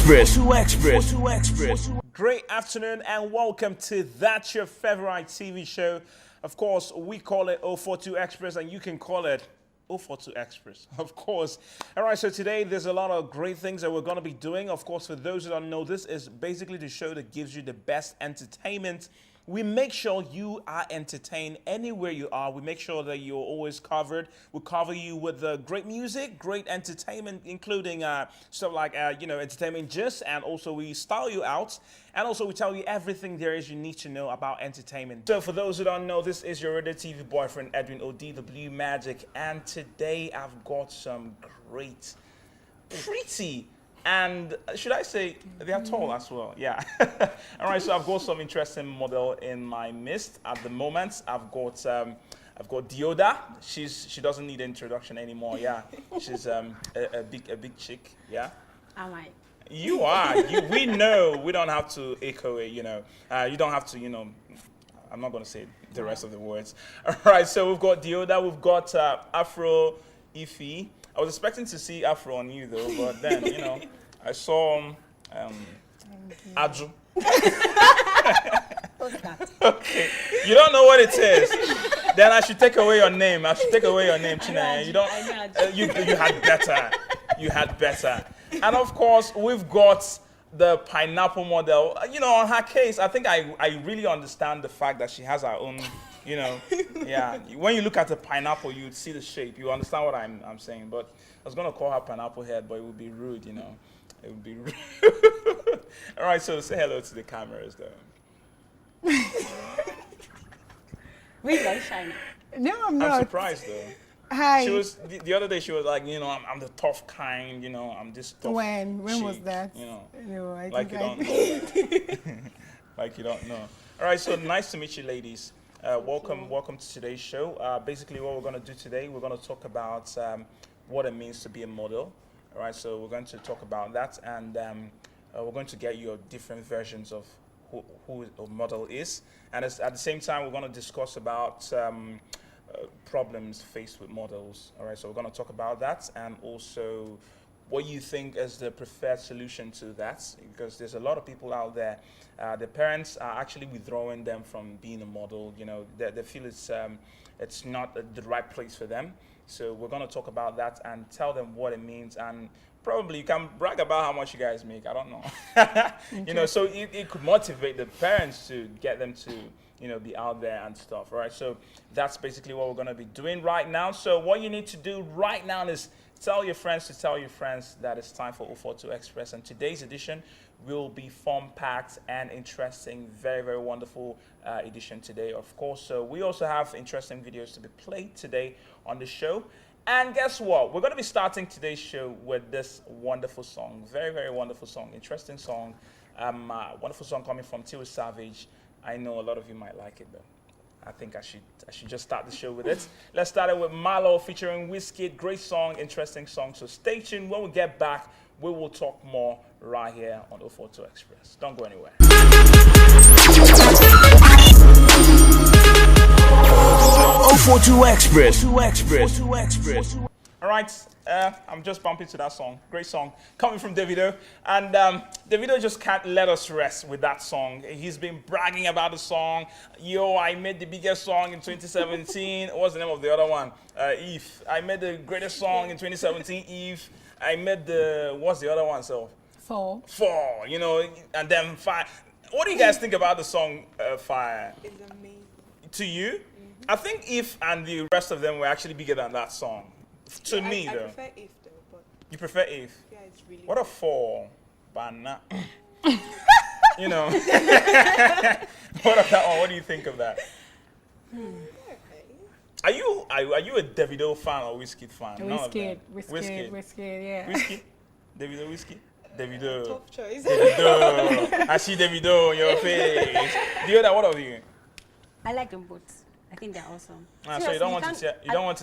Express. Great afternoon and welcome to That's Your Favorite TV Show. Of course, we call it 042 Express and you can call it 042 Express, of course. All right, so today there's a lot of great things that we're going to be doing. Of course, for those who don't know, this is basically the show that gives you the best entertainment. We make sure you are entertained anywhere you are. We make sure that you're always covered. We cover you with great music, great entertainment, including stuff like, entertainment gist. And also we style you out. And also we tell you everything there is you need to know about entertainment. So for those who don't know, this is your radio TV boyfriend, Edwin ODW Magic. And today I've got some great, pretty, and should I say they are tall as well? Yeah. All right. So I've got some interesting model in my midst at the moment. I've got DIODA. She doesn't need introduction anymore. Yeah. She's a big chick. Yeah. Am I? You are. We know. We don't have to echo it. You don't have to. I'm not going to say the rest of the words. All right. So we've got DIODA. We've got AFRO, IFY. I was expecting to see Afro on you though, but then, I saw Aju. What's that? Okay. You don't know what it is. Then I should take away your name. China. You don't. You had better. You had better. And of course, we've got the pineapple model. On her case, I think I really understand the fact that she has her own. Yeah. When you look at a pineapple, you'd see the shape. You understand what I'm saying. But I was gonna call her pineapple head, but it would be rude. It would be rude. All right. So say hello to the cameras, though. Really very shiny. No, I'm not. I'm surprised though. Hi. She was the other day. She was like, I'm the tough kind. I'm this tough. When chick, was that? No, I like think you don't know. Like you don't know. All right. So nice to meet you, ladies. Welcome to today's show. Basically, what we're going to do today, we're going to talk about what it means to be a model. All right, so we're going to talk about that, and we're going to get you different versions of who a model is. And at the same time, we're going to discuss about problems faced with models. All right, so we're going to talk about that, and also what you think is the preferred solution to that, because there's a lot of people out there. The parents are actually withdrawing them from being a model. They feel it's not the right place for them. So we're going to talk about that and tell them what it means, and probably you can brag about how much you guys make. I don't know. So it could motivate the parents to get them to be out there and stuff. All right. So that's basically what we're going to be doing right now. So what you need to do right now is tell your friends that it's time for 042 Express. And today's edition will be fun-packed and interesting. Very, very wonderful edition today, of course. So we also have interesting videos to be played today on the show. And guess what? We're going to be starting today's show with this wonderful song. Very, very wonderful song. Interesting song. Wonderful song coming from Tiwa Savage. I know a lot of you might like it, though. I think I should just start the show with it. Let's start it with Malo featuring Wizkid. Great song, interesting song. So stay tuned. When we get back, we will talk more right here on 042 Express. Don't go anywhere. 042 Express. All right, I'm just bumping to that song. Great song coming from Davido. And Davido just can't let us rest with that song. He's been bragging about the song. I made the biggest song in 2017. What's the name of the other one? Eve. I made the greatest song in 2017, Eve. I made what's the other one? So 4. And then 5. What do you guys think about the song Fire? It's amazing. To you? I think Eve and the rest of them were actually bigger than that song. To me, I though. prefer If though, but You prefer Eve? yeah, it's really What a 4? Banana. What of that one? What do you think of that? okay. Are you a Davido fan or Wizkid fan? None of them. Wizkid, yeah. Whiskey? Davido Whiskey? Davido. Tough choice. Davido. I see Davido on your face. DIODA, what of you? I like them both. I think they're awesome. So you don't want to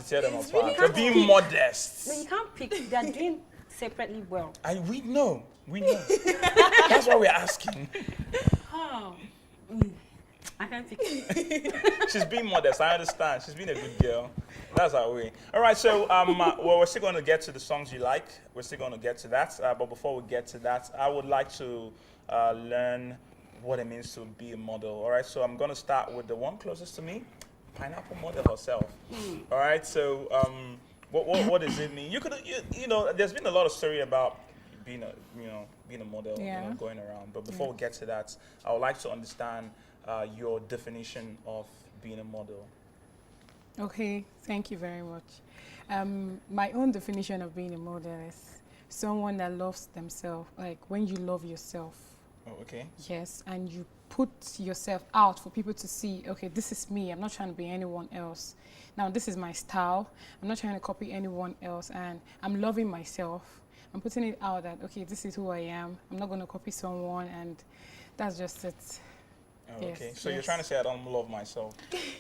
tear them It's apart. really You're being modest. No, you can't pick. They're doing separately well. We know. That's why we're asking. Oh. I can't pick it. She's being modest. I understand. She's being a good girl. That's our way. All right. So, well, we're still going to get to the songs you like. We're still going to get to that. But before we get to that, I would like to learn what it means to be a model. All right. So I'm going to start with the one closest to me, Pineapple model herself. All right. So, what does it mean? You know, there's been a lot of story about being a model, going around. But before we get to that, I would like to understand your definition of being a model. Okay, thank you very much. My own definition of being a model is someone that loves themselves, like when you love yourself. Oh, okay. Yes, and you put yourself out for people to see, okay, this is me. I'm not trying to be anyone else. Now, this is my style. I'm not trying to copy anyone else, and I'm loving myself. I'm putting it out that, okay, this is who I am. I'm not going to copy someone, and that's just it. Oh, okay, so you're trying to say I don't love myself?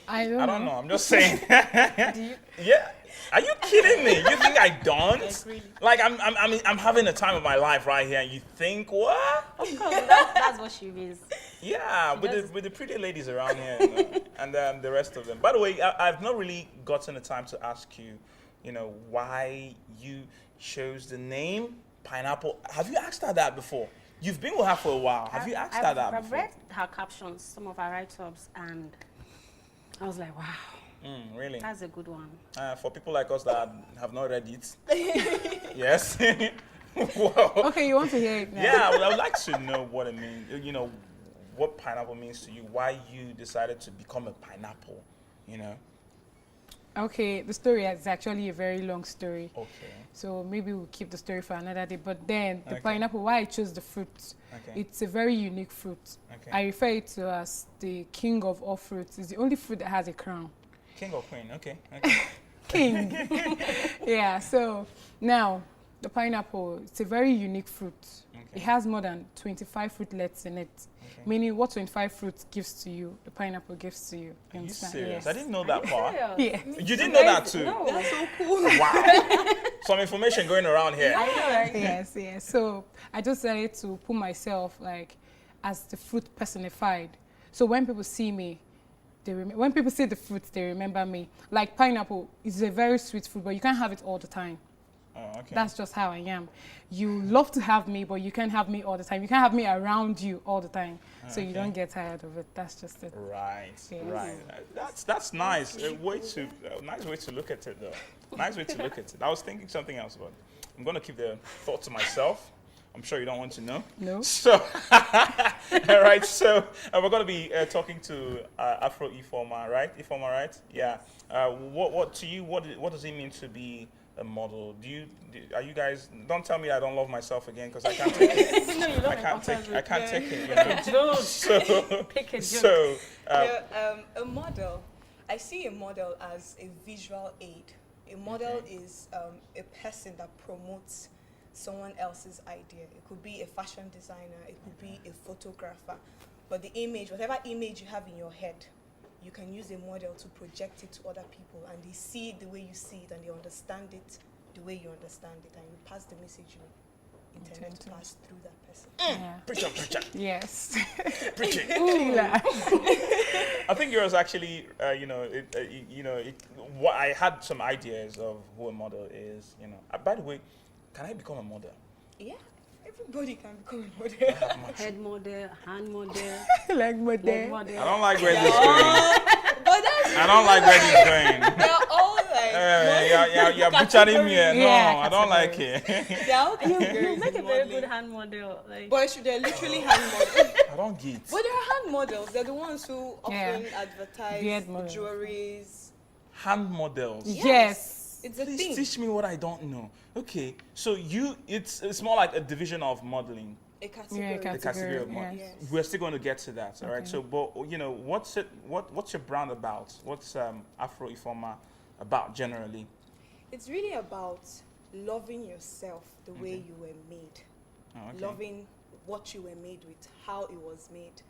I don't know. I'm just saying. Yeah, are you kidding me? You think I don't? Like, really? Like I'm having the time of my life right here, and you think what? Of course, that's what she means. Yeah, with the pretty ladies around here, you know, and then the rest of them. By the way, I've not really gotten the time to ask you, why you chose the name Pineapple. Have you asked her that before? You've been with her for a while. Have you asked her that I've before? read her captions, some of her write-ups, and I was like, wow, Really? that's a good one. For people like us that have not read it. Yes. Wow. Okay, you want to hear it now? Yeah, well, I would like to know what it means. What pineapple means to you. Why you decided to become a pineapple. Okay, the story is actually a very long story. Okay. So maybe we'll keep the story for another day. But then the Okay. pineapple, why I chose the fruit, Okay. it's a very unique fruit. Okay. I refer it to as the king of all fruits. It's the only fruit that has a crown. King or queen? Okay. Okay. King. Yeah, so now the pineapple, it's a very unique fruit. Okay. It has more than 25 fruitlets in it. Okay. Meaning what 25 fruits gives to you, the pineapple gives to you. Are you understand? serious? Yes. I didn't know that part. Yeah. You didn't know that too? No, That's so cool. Wow. Some information going around here. I know, right? Yes, yes. So I just decided to put myself like as the fruit personified. So when people see me, when people see the fruit, they remember me. Like pineapple is a very sweet fruit, but you can't have it all the time. Oh, okay. That's just how I am. You love to have me, but you can't have me all the time. You can't have me around you all the time, so you Okay. don't get tired of it. That's just it. Right, Yes. right. That's nice. Nice way to look at it, though. Nice way to look at it. I was thinking something else, but I'm gonna keep the thought to myself. I'm sure you don't want to know. No. So, all right. So we're gonna be talking to AFRO Ifoma, right? Ifoma, right? Yeah. What to you? What does it mean to be a model? Are you guys? Don't tell me I don't love myself again, because I can't take it. No, you don't. I can't take it. You know? Joke. So, Pick a joke. so A model, I see a model as a visual aid. A model is a person that promotes someone else's idea. It could be a fashion designer, it could be a photographer, but the image, whatever image you have in your head, you can use a model to project it to other people, and they see it the way you see it, and they understand it the way you understand it, and you pass the message you intended to pass through that person. Yeah. preacher. Yes. Preach it. Yeah. I think yours actually, what I had some ideas of who a model is. By the way, can I become a model? Yeah, everybody can become a model. Not much. Head model, hand model, Like leg model. model. I don't like where this is going. But that's I don't like where this is going. they're all like You're butchering me. No, Yeah, I don't like it. they're all You categories make in a very modeling. good hand model. Like, But they're literally hand models. I don't get. But they're hand models. They're the ones who often Yeah. advertise Beard models. jewelries. Hand models. Yes. It's a Please thing. teach me what I don't know. Okay, so it's more like a division of modeling. A category. Yeah, The category of Category, modeling. yes. We're still going to get to that. All right. Okay. So, but what's your brand about? What's AFRO Ifoma about generally? It's really about loving yourself the way Okay. you were made. Oh, okay. Loving what you were made with, how it was made.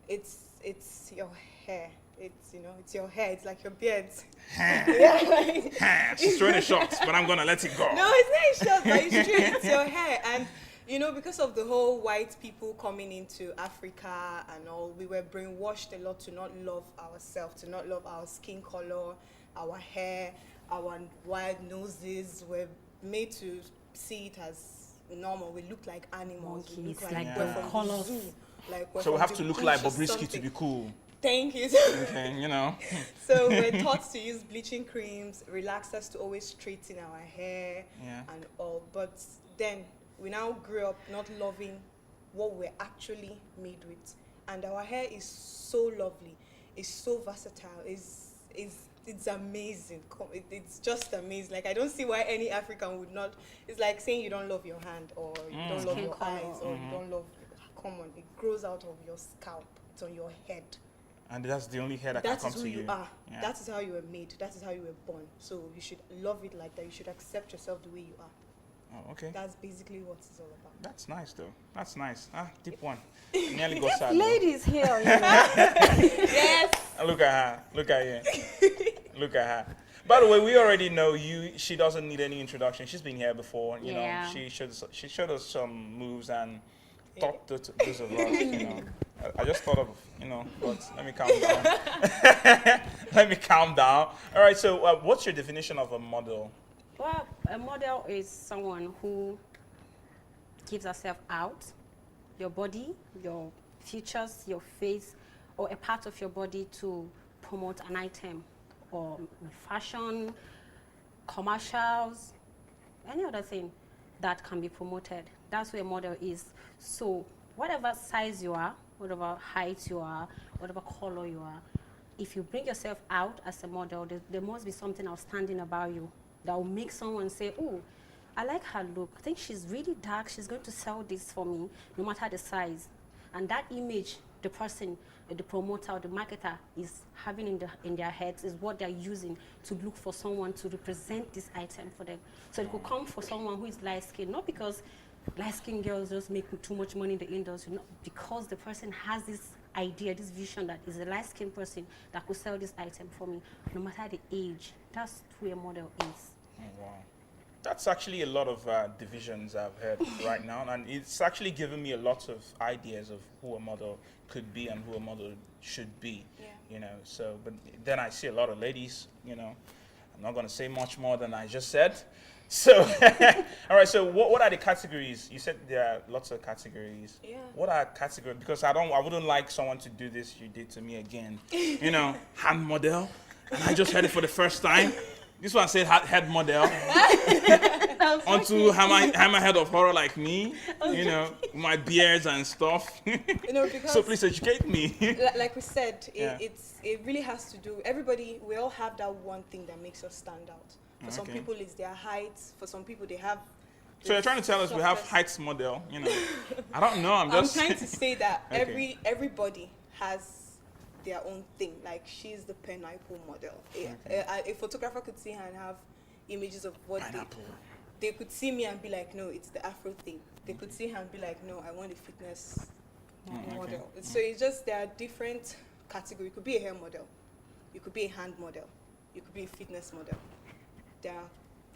It's your hair. It's your hair. It's like your beard. Yeah, like, She's throwing a shot, but I'm gonna let it go. no, it's not a shot, but it's true. It's your hair, and You know, because of the whole white people coming into Africa and all, we were brainwashed a lot to not love ourselves, to not love our skin color, our hair, our wide noses. We're made to see it as normal. We look like animals. We look Monkeys, like we're the from colors. the zoo. Like we're So we from have the to look bush like or Bobrisky to something. be cool. Thank you. Okay, you know. So we're taught to use bleaching creams, relaxers to always straighten our hair Yeah. and all. But then we now grew up not loving what we're actually made with. And our hair is so lovely. It's so versatile. It's amazing. It's just amazing. Like, I don't see why any African would not. It's like saying you don't love your hand, or you don't love Skin your color. eyes, or you don't love. Come on, it grows out of your scalp. It's on your head. And that's the only hair that That can is come who to you are. Yeah. That is how you were made. That is how you were born. So you should love it like that. You should accept yourself the way you are. Oh, okay. That's basically what it's all about. That's nice, though. That's nice. Deep one. Nearly got sad. though. Ladies here, you know. Yes. Look at her. Look at you. Look at her. By the way, we already know you. She doesn't need any introduction. She's been here before. You Yeah. know, she showed us some moves and taught those of us. You know, I just thought of but let me calm down. Let me calm down. All right. So, what's your definition of a model? Well, a model is someone who gives herself out, your body, your features, your face, or a part of your body to promote an item, or fashion, commercials, any other thing that can be promoted. That's where a model is. So whatever size you are, whatever height you are, whatever color you are, if you bring yourself out as a model, there must be something outstanding about you that will make someone say, oh, I like her look. I think she's really dark. She's going to sell this for me, no matter the size. And that image, the person, the promoter, or the marketer is having in their heads is what they're using to look for someone to represent this item for them. So it could come for someone who is light-skinned, not because light-skinned girls just make too much money in the industry, not because the person has this idea, this vision that is a light-skinned person that could sell this item for me, no matter the age. That's who a model is. Oh, wow. That's actually a lot of divisions I've heard right now, and it's actually given me a lot of ideas of who a model could be and who a model should be. Yeah. You know, so but then I see a lot of ladies. You know, I'm not going to say much more than I just said. So, all right. So, what are the categories? You said there are lots of categories. Yeah. What are categories? Because I wouldn't like someone to do this you did to me again. You know, hand model, and I just heard it for the first time. This one said head model. Onto hammerhead of horror like me, you know, my beards and stuff. You know, because So please educate me. like we said, Yeah. it really has to do. Everybody, we all have that one thing that makes us stand out. For some Okay. people, it's their height. For some people, they have. So you're trying to tell us we have softness. heights model, you know. I don't know, I'm I'm just trying to say that Okay. everybody has their own thing. Like, she's the pineapple model. A photographer could see her and have images of what pineapple. they could see me and be like, no, it's the Afro thing. They could see her and be like, no, I want a fitness model. So it's just, there are different categories. You could be a hair model. You could be a hand model. You could be a fitness model. There are,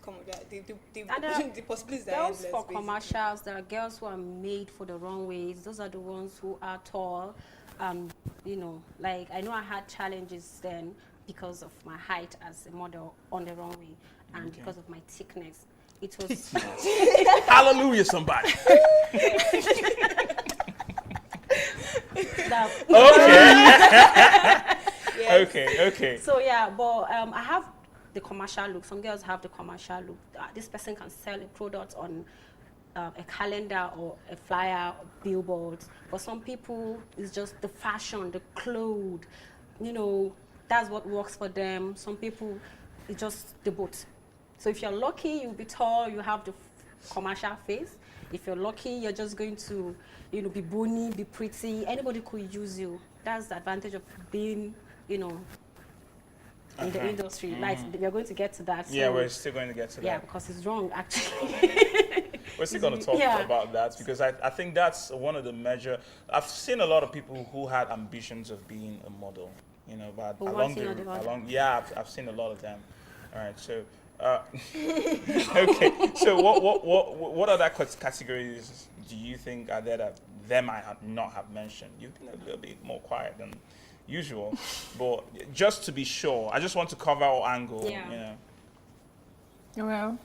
the possibilities are Girls endless, for basically. commercials, there are girls who are made for the runways. Those are the ones who are tall. You know, like, I know I had challenges then because of my height as a model on the runway and Okay. because of my thickness. It was Hallelujah, somebody. that. Okay. So yeah, but I have the commercial look. Some girls have the commercial look. This person can sell a product on a calendar or a flyer, or billboards. For some people, it's just the fashion, the clothes. You know, that's what works for them. Some people, it's just the boat. So if you're lucky, you'll be tall. You have the commercial face. If you're lucky, you're just going to, you know, be bony, be pretty. Anybody could use you. That's the advantage of being, you know, in the industry. Like, we're going to get to that. Yeah, so- we're still going to get to yeah, that. because it's wrong, actually. We're still going to talk Yeah. about that because I think that's one of the measure. I've seen a lot of people who had ambitions of being a model, you know, but But one along thing or the other. I've seen a lot of them. All right, so okay, so what other categories do you think are there that them I have not have mentioned? You've been a little bit more quiet than usual, but just to be sure, I just want to cover all angles. Yeah. You know. Well,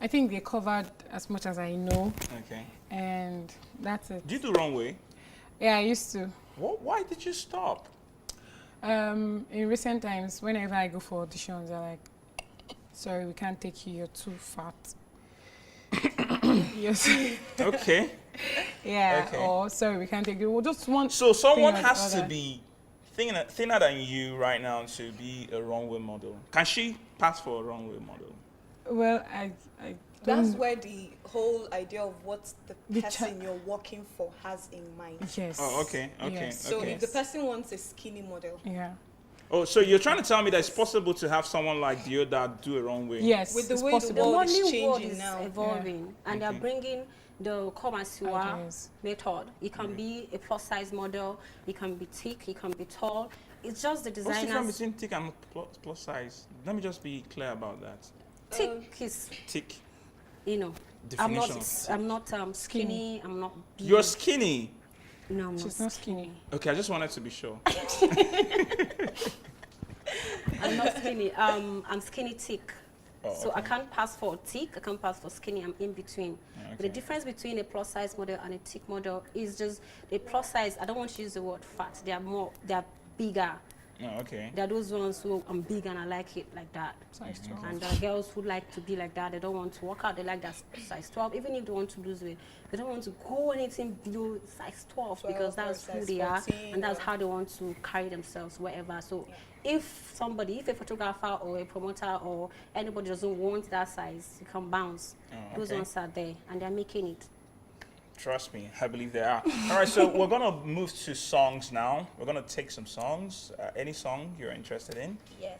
I think they covered as much as I know, Okay. and that's it. Do you do runway? Yeah, I used to. Why did you stop? In recent times, whenever I go for auditions, they're like, sorry, we can't take you, you're too fat. Yes. Okay. Yeah, Okay. or sorry, we can't take you. We'll just want. So someone thing or has the to other. be thinner than you right now to be a runway model. Can she pass for a runway model? Well, I That's don't. where the whole idea of what the The person you're working for has in mind. Yes. Oh, okay, okay, Yes. So okay. if the person wants a skinny model, Yeah. Oh, so you're trying to tell me that it's possible to have someone like DIODA do a runway? Yes. with the it's way possible. the The world is modeling world changing is now. evolving, and they're Okay. bringing the come as you are Ideas. method. It can be a plus size model, it can be thick, it can be tall. It's just the What's the difference designers. between thick and plus size? Let me just be clear about that. Thick is, Thick. you know, Definition of thick. I'm not skinny. I'm not big. You're skinny. No, I'm She's not. not skinny. Okay, I just wanted to be sure. I'm not skinny. I'm skinny thick. Oh, So I okay. can't pass for thick. I can't pass for skinny. I'm in between. But the Okay. difference between a plus size model and a thick model is just a plus size. I don't want to use the word fat. They are bigger. Oh, okay. There are those ones who I'm big and I like it like that. Size 12. And there are girls who like to be like that. They don't want to work out. They like that size 12. Even if they want to lose weight, they don't want to go anything below size 12 because 12 or that's who size they are 14 and that's or- how they want to carry themselves wherever. So if a photographer or a promoter or anybody doesn't want that size, you can bounce. Oh, Those okay. ones are there and they're making it. Trust me, I believe they are. All right, so we're gonna move to songs now. We're gonna take some songs. Any song you're interested in? Yes.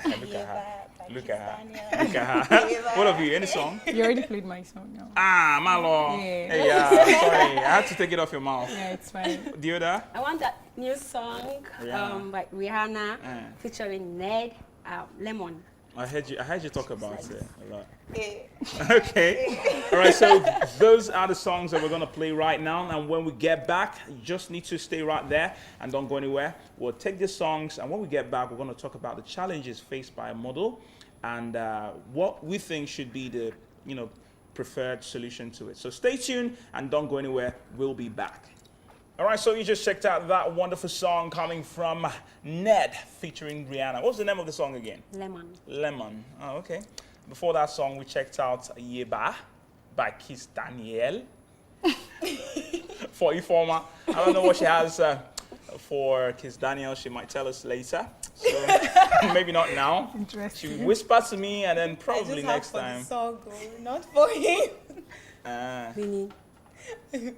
Look at her. Look at her. Pakistani. Look at her. What of you? Any song? You already played my song now. Ah, Malo. Yeah. Hey, sorry, I had to take it off your mouth. Yeah, it's fine. DIODA? I want that new song Rihanna. by Rihanna featuring Ned Lemon. I heard you talk about it a lot. Eh, Okay. All right, so those are the songs that we're going to play right now. And when we get back, you just need to stay right there and don't go anywhere. We'll take the songs, and when we get back, we're going to talk about the challenges faced by a model and what we think should be the, preferred solution to it. So stay tuned and don't go anywhere. We'll be back. All right, so you just checked out that wonderful song coming from Ned featuring Rihanna. What's the name of the song again? Lemon. Lemon. Oh, okay. Before that song, we checked out Yeba by Kiss Danielle. For Ifoma. I don't know what she has for Kiss Danielle. She might tell us later. So maybe not now. She Interesting. whispered to me and then I probably just next have for time. the song, oh, not for him. Meaning, Meaning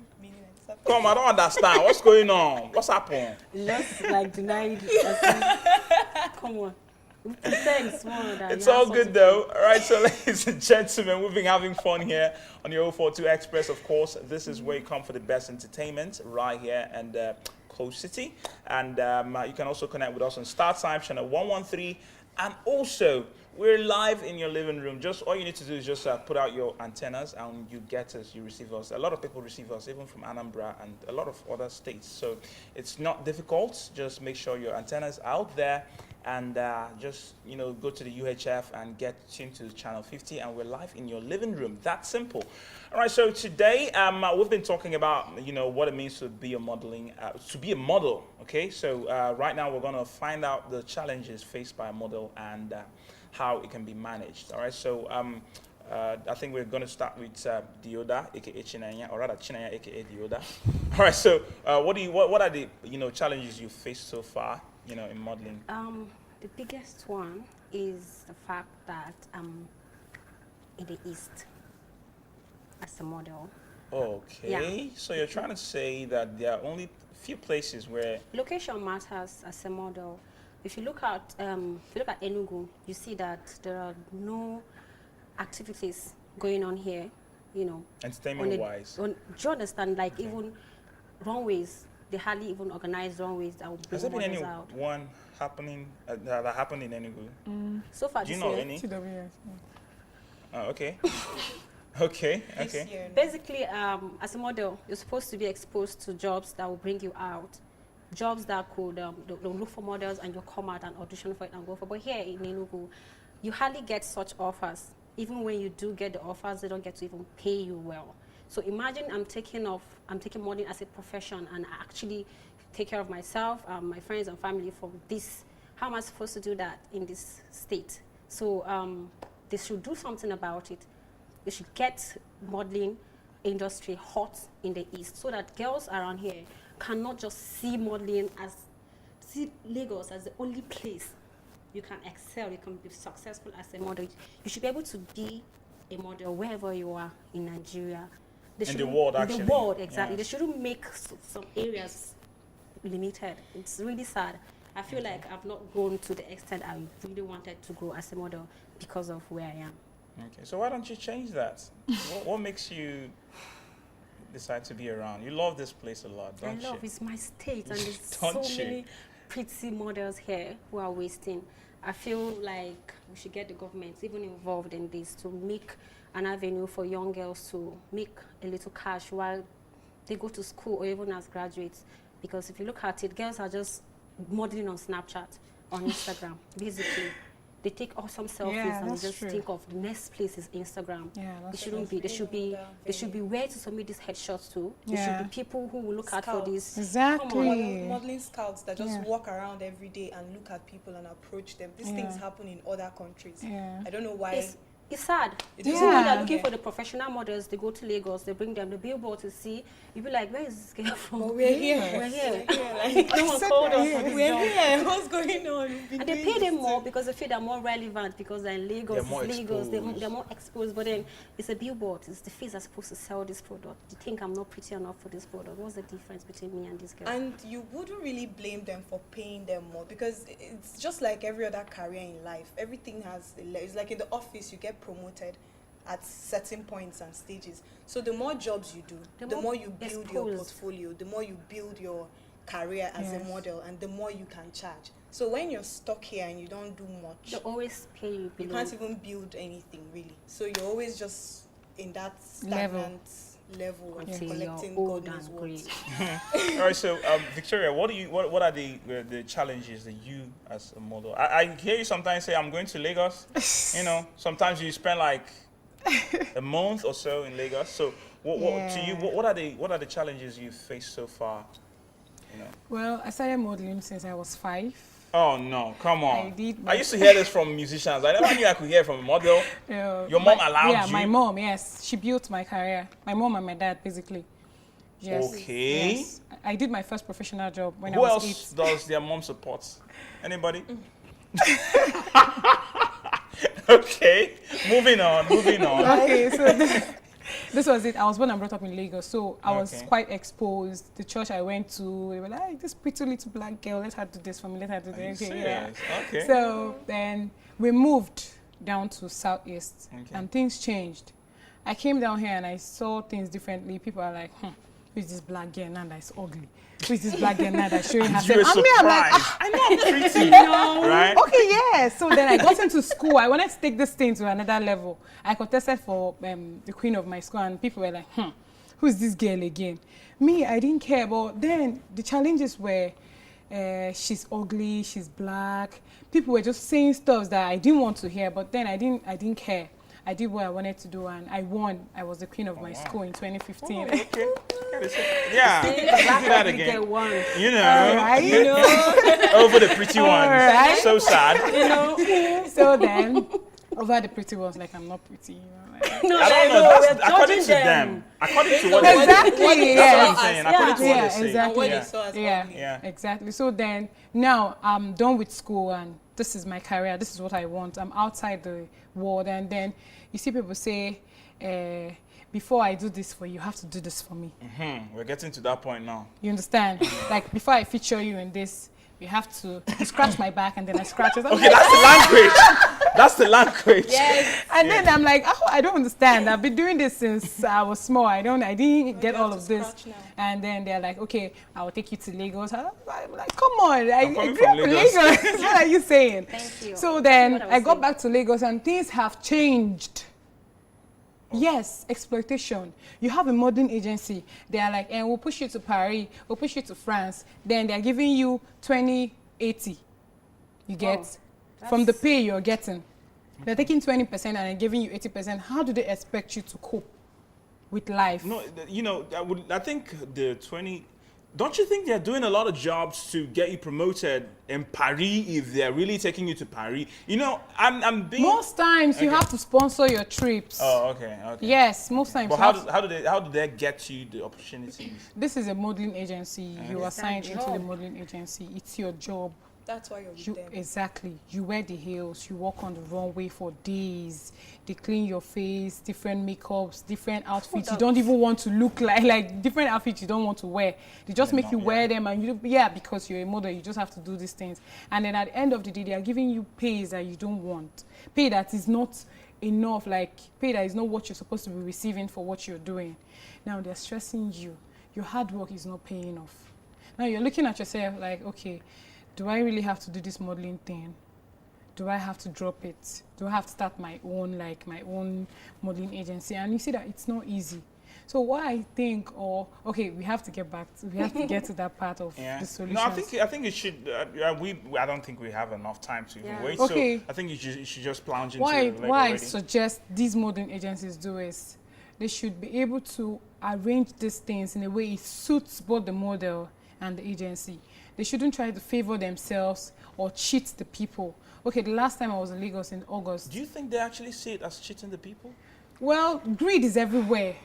like Come, I don't understand. What's going on? What's happening? just like denied. Come on. Thanks, more than It's you all have good something. though. All right, so ladies and gentlemen, we've been having fun here on your 042 Express. Of course, this is where you come for the best entertainment right here and Coast City. And you can also connect with us on Star Time channel 113. And also, we're live in your living room. Just all you need to do is just put out your antennas and you get us, you receive us. A lot of people receive us, even from Anambra and a lot of other states. So it's not difficult. Just make sure your antenna's out there and just, go to the UHF and get tuned to channel 50 and we're live in your living room. That simple. All right, so today we've been talking about, what it means to be a model, okay? So right now we're gonna find out the challenges faced by a model and how it can be managed, all right? So I think we're gonna start with DIODA, aka Chinanya, or rather Chinanya, aka DIODA. All right, so what are the, challenges you've faced so far, in modeling? The biggest one is the fact that I'm in the East as a model. Okay, so you're trying to say that there are only few places where Location matters as a model. If you look at Enugu, you see that there are no activities going on here, entertainment-wise. do you understand? Like even runways, they hardly even organize runways that would Has bring there been models any out. one happening that happened in Enugu? So far Do you this know year, any? TWS. Oh, okay. Okay. This Okay. year, no. Basically, as a model, you're supposed to be exposed to jobs that will bring you out, jobs that could they'll look for models and you'll come out and audition for it and go for. But here in Enugu, you hardly get such offers. Even when you do get the offers, they don't get to even pay you well. So imagine I'm taking modeling as a profession and I actually take care of myself, my friends and family for this. How am I supposed to do that in this state? So they should do something about it. They should get modeling industry hot in the East so that girls around here cannot just see Lagos as the only place you can excel, you can be successful as a model. You should be able to be a model wherever you are in Nigeria. In the world, in actually. the world, exactly. Yes. They shouldn't make some areas limited. It's really sad. I feel like I've not grown to the extent I really wanted to grow as a model because of where I am. Okay. So why don't you change that? What makes you decide to be around? You love this place a lot, don't I love you? it's my state and there's Don't so you? many pretty models here who are wasting. I feel like we should get the government even involved in this to make an avenue for young girls to make a little cash while they go to school or even as graduates. Because if you look at it, girls are just modeling on Snapchat, on Instagram, basically. They take awesome selfies Yeah, and that's they just true. think of the next place is Instagram. Yeah, It that's shouldn't be. There should be. There should be where to submit these headshots to. There Yeah. should be people who will look out for Scouts. this. Exactly. Modeling scouts that just Yeah. walk around every day and look at people and approach them. These things Yeah. happen in other countries. Yeah. I don't know why. It's sad. It You is see when Yeah. they're looking Yeah. for the professional models, they go to Lagos, they bring them the billboard to see. You be like, where is this girl from? But we're here. We're here. Like, No one called us for this we're job. here. What's going on? We've been And they doing pay them this more too. because they feel they're more relevant because they're in Lagos. They're more It's Lagos. exposed. They're more exposed. But then it's a billboard. It's the face that's supposed to sell this product. You think I'm not pretty enough for this product? What's the difference between me and this girl? And you wouldn't really blame them for paying them more because it's just like every other career in life. Everything has it's like in the office you get promoted at certain points and stages. So the more jobs you do, the more you build your exposed. portfolio, the more you build your career as a Yes. model, and the more you can charge. So when you're stuck here and you don't do much, They always pay you you below. can't even build anything really. So you're always just in that stagnant level of Until you're collecting old God knows and what. grey. All right. So Victoria, what are the challenges that you as a model? I hear you sometimes say I'm going to Lagos. You know, sometimes you spend like a month or so in Lagos. So what to you? What are the challenges you've faced so far? You know. Well, I started modeling since I was 5. Oh no! Come on. I did I used to hear this from musicians. I never knew I could hear from a model. Your mom allowed Yeah, you? my mom, yes. She built my career. My mom and my dad, basically. Yes. Okay. Yes. I did my first professional job when Who I was else 8. does their mom support? Anybody? Okay. Moving on. Okay, so this was it. I was born and brought up in Lagos, so I was Okay. quite exposed. The church I went to, they were like, this pretty little black girl, let her do this for me, let her do Are you this. Okay, yeah. serious? Okay. So then we moved down to Southeast, Okay. and things changed. I came down here and I saw things differently. People are like, who is this black girl now that's ugly? Who is this black girl now that's showing You herself? were And me, I'm like, surprised. I know I'm pretty. no. Right? Okay, yeah. So then I got into school. I wanted to take this thing to another level. I contested for the queen of my school, and people were like, who's this girl again? Me, I didn't care. But then the challenges were, she's ugly, she's black. People were just saying stuff that I didn't want to hear. But then I didn't care. I did what I wanted to do, and I won. I was the queen of my school in 2015. Okay. Yeah. See, Do black that people again. get one. You know. Right? You know? Over the pretty ones. Alright. So sad. You know? So then, over the pretty ones, like I'm not pretty, you know. Like, No, I don't know. we're That's according judging to them. According to what Exactly, they yeah. That's what I'm saying. According to what Yeah, they say. exactly. What Yeah. they saw as Yeah, ugly. Yeah. exactly. So then, now I'm done with school and this is my career. This is what I want. I'm outside the world, and then you see people say, before I do this for you, you have to do this for me. We're getting to that point now. You understand? Like before I feature you in this, you have to scratch my back, and then I scratch it. Okay, that's the language. That's the language. Yes. And then I'm like, oh, I don't understand. I've been doing this since I was small. I didn't get you all have of to this. scratch now. And then they're like, okay, I will take you to Lagos. I'm like, come on, I coming grew up from in Lagos. Lagos. What are you saying? Thank you. So then That's what I was got saying. back to Lagos, and things have changed. Yes, exploitation. You have a modeling agency. They are like, and we'll push you to Paris, we'll push you to France. Then they're giving you 20/80. You get from the pay you're getting. They're taking 20% and they're giving you 80%. How do they expect you to cope with life? No, you know, I think the 20. Don't you think they're doing a lot of jobs to get you promoted in Paris if they're really taking you to Paris? You know, I'm being... Most times you have to sponsor your trips. Oh, okay. Yes, most times. But how do they get you the opportunities? This is a modeling agency. You are signed It's into your the job. modeling agency. It's your job. That's why you're with them. Exactly. You wear the heels. You walk on the runway for days. They clean your face, different makeups, different outfits. You don't even want to look like different outfits you don't want to wear. They just make you wear them, and because you're a model, you just have to do these things. And then at the end of the day, they are giving you pays that you don't want, pay that is not enough, like pay that is not what you're supposed to be receiving for what you're doing. Now they're stressing you. Your hard work is not paying off. Now you're looking at yourself like, okay, do I really have to do this modeling thing? Do I have to drop it? Do I have to start my own modeling agency? And you see that it's not easy. So what I think, we have to get to that part of the solution. No, I think it should. I don't think we have enough time to even wait. Okay. So I think you should just plunge into What I already. suggest these modeling agencies do is they should be able to arrange these things in a way it suits both the model and the agency. They shouldn't try to favor themselves or cheat the people. Okay, the last time I was in Lagos in August. Do you think they actually see it as cheating the people? Well, greed is everywhere.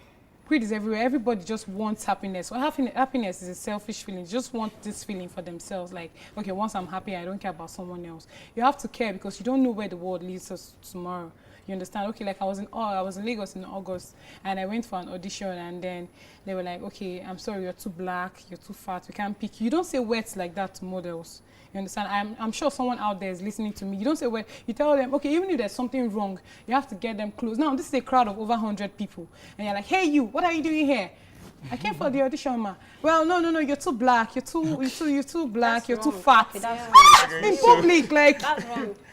Greed is everywhere. Everybody just wants happiness. Well, happiness is a selfish feeling. You just want this feeling for themselves. Like, okay, once I'm happy, I don't care about someone else. You have to care because you don't know where the world leads us tomorrow. You understand? Okay, like I was in Lagos in August, and I went for an audition, and then they were like, okay, I'm sorry, you're too black, you're too fat, we can't pick you. You don't say words like that to models. You understand? I'm sure someone out there is listening to me. You don't say words. You tell them, okay, even if there's something wrong, you have to get them close. Now, this is a crowd of over 100 people, and you're like, hey, you, what are you doing here? I came for the audition, ma. Well, no, you're too black. You're too black. You're too fat. In public, like,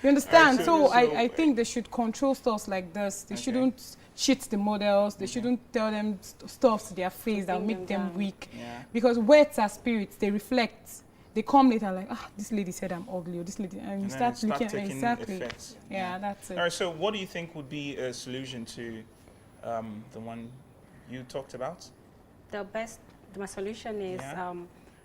you understand? Right, so I think they should control stuff like this. They shouldn't cheat the models. They shouldn't tell them stuff to their face that will make them weak. Yeah. Because words are spirits. They reflect. They come later like, this lady said I'm ugly, or this lady, and you start looking at exactly. Effects. Yeah, that's it. All right. So, what do you think would be a solution to the one you talked about? My solution is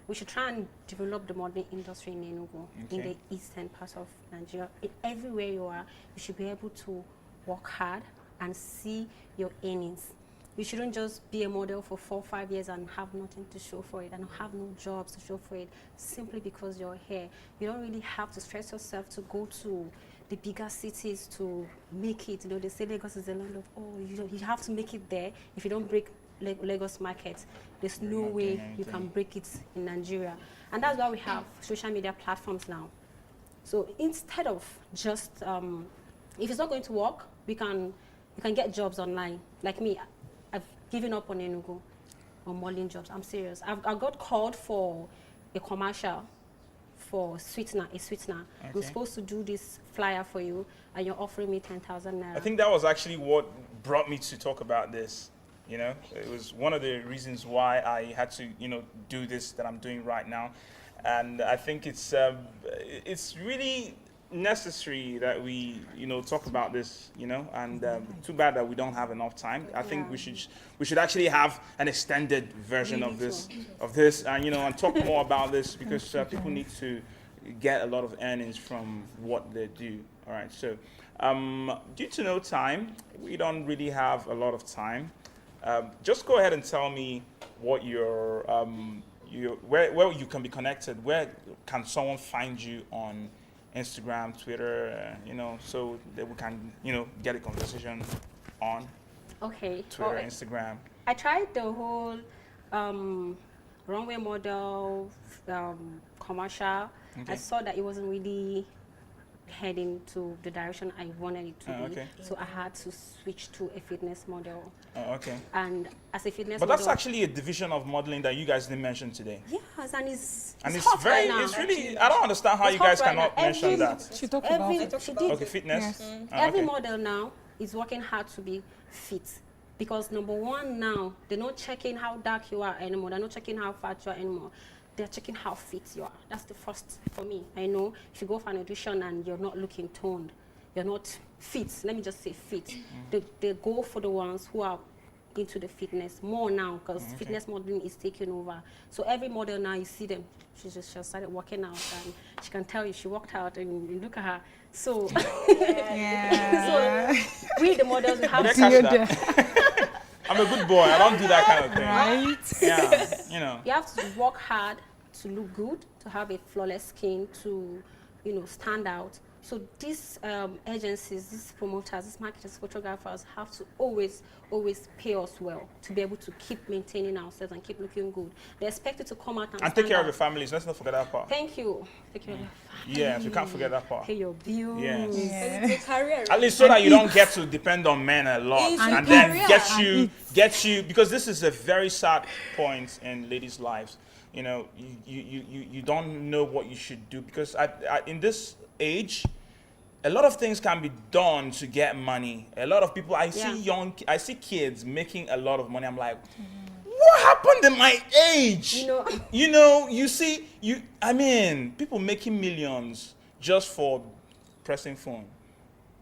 we should try and develop the modeling industry in Enugu, in the eastern part of Nigeria. Everywhere you are, you should be able to work hard and see your earnings. You shouldn't just be a model for 4 or 5 years and have nothing to show for it and have no jobs to show for it simply because you're here. You don't really have to stress yourself to go to the bigger cities to make it. You know, they say Lagos is a land of, you have to make it there. If you don't break Lagos market, there's no way you can break it in Nigeria. And that's why we have social media platforms now. So instead of just, if it's not going to work, you can get jobs online. Like me, I've given up on Enugu, on modeling jobs. I'm serious. I got called for a commercial for a sweetener. I'm supposed to do this flyer for you, and you're offering me 10,000 naira. I think that was actually what brought me to talk about this. You know, it was one of the reasons why I had to, do this that I'm doing right now. And I think it's really necessary that we, talk about this, and too bad that we don't have enough time. I think we should actually have an extended version of this, and, and talk more about this because people need to get a lot of earnings from what they do. All right. So due to no time, we don't really have a lot of time. Just go ahead and tell me what where you can be connected. Where can someone find you on Instagram, Twitter, so that we can, get a conversation on Twitter, Instagram. I tried the whole runway model commercial. I saw that it wasn't really heading to the direction I wanted it to be. So I had to switch to a fitness model. And as a fitness model... But that's actually a division of modeling that you guys didn't mention today. Yes, and it's hot very, right now. It's really, I don't understand how you guys cannot mention that. She talked about it. She did. Okay, fitness. Yes. Every model now is working hard to be fit. Because number one now, they're not checking how dark you are anymore. They're not checking how fat you are anymore. They're checking how fit you are. That's the first for me. I know if you go for an audition and you're not looking toned, you're not fit, let me just say fit. They go for the ones who are into the fitness more now, because fitness modeling is taking over. So every model now, you see them, she started working out, and she can tell you she worked out, and you look at her. So, so we the models, we have DIODA. I'm a good boy. I don't do that kind of thing. Right? Yeah, you know. You have to work hard to look good, to have a flawless skin, to, you know, stand out. So these agencies, these promoters, these marketers, photographers have to always pay us well to be able to keep maintaining ourselves and keep looking good. They expect you to come out and take care out. of your families. Let's not forget that part. Thank you. Take care of your family. Yes, you can't forget that part. Pay your bills. Yes. It's a career. At least so that you don't get to depend on men a lot, It's and a then career. get you because this is a very sad point in ladies' lives. You know, you don't know what you should do, because in this age, a lot of things can be done to get money. A lot of people, I see kids making a lot of money. I'm like, what happened in my age? I mean, people making millions just for pressing phone.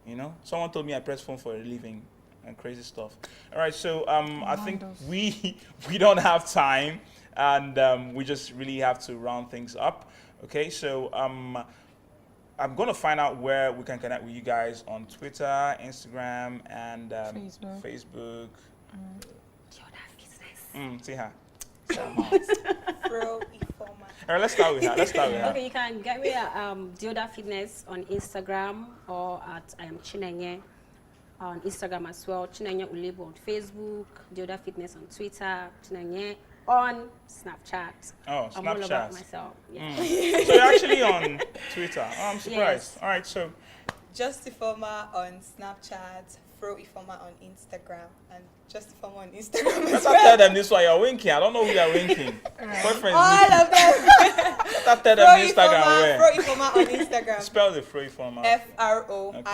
You know, someone told me I press phone for a living and crazy stuff. All right, so I think we don't have time, and we just really have to round things up. Okay, so I'm going to find out where we can connect with you guys on Twitter, Instagram, and Facebook. See her. Pro Informa. All right, let's start with her. Okay, you can get me at DIODA Fitness on Instagram, or at Chinenye on Instagram as well. Chinenye Ulebo on Facebook, DIODA Fitness on Twitter, Chinenye on Snapchat. Oh, I'm all about Snapchat. myself. So you're actually on Twitter. Oh, I'm surprised. Yes. All right, so Just Informa on Snapchat, Pro Informa on Instagram, and Just Informa on Instagram as let's well. not tell them this why you're winking. I don't know who you're winking. Boyfriend's All winking. of them. Let's not tell them Instagram Pro where. Informa on Instagram. Spell the Pro Informa. FROIFEOMA.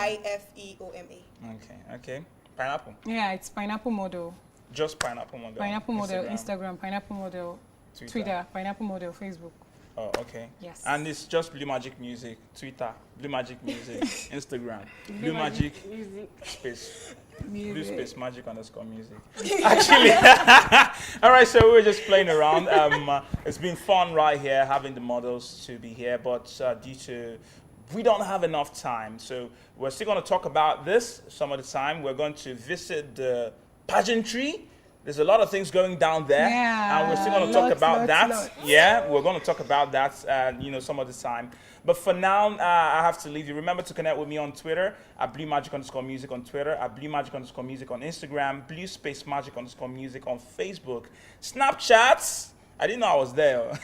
Okay. Pineapple. Yeah, it's Pineapple Model. Just Pineapple Model. Pineapple Model Instagram, Pineapple Model Twitter, Pineapple Model Facebook. Oh, okay. Yes. And it's just Blue Magic Music, Twitter, Blue Magic Music, Instagram, Blue Magic space, Blue space Magic _ music. Actually, all right. So we're just playing around. It's been fun right here having the models to be here, but due to we don't have enough time, so we're still going to talk about this some of the time. We're going to visit the pageantry. There's a lot of things going down there, and we're still going to talk about that. Yeah, we're going to talk about that, some of the time. But for now, I have to leave you. Remember to connect with me on Twitter at Blue Magic _ music on Twitter, at Blue Magic _ music on Instagram, Blue Space Magic _ music on Facebook, Snapchat. I didn't know I was there. All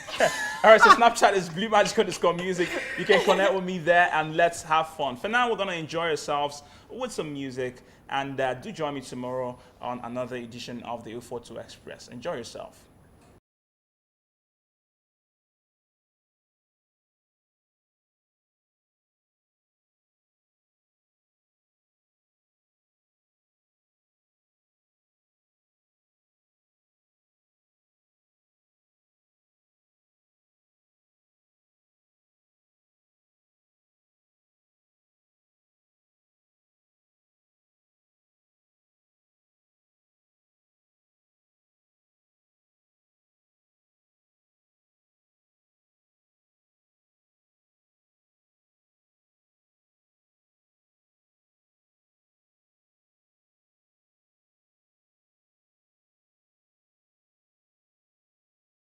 right, so Snapchat is Blue Magic _ music. You can connect with me there, and let's have fun. For now, we're going to enjoy ourselves with some music. And do join me tomorrow on another edition of the 042 Express. Enjoy yourself.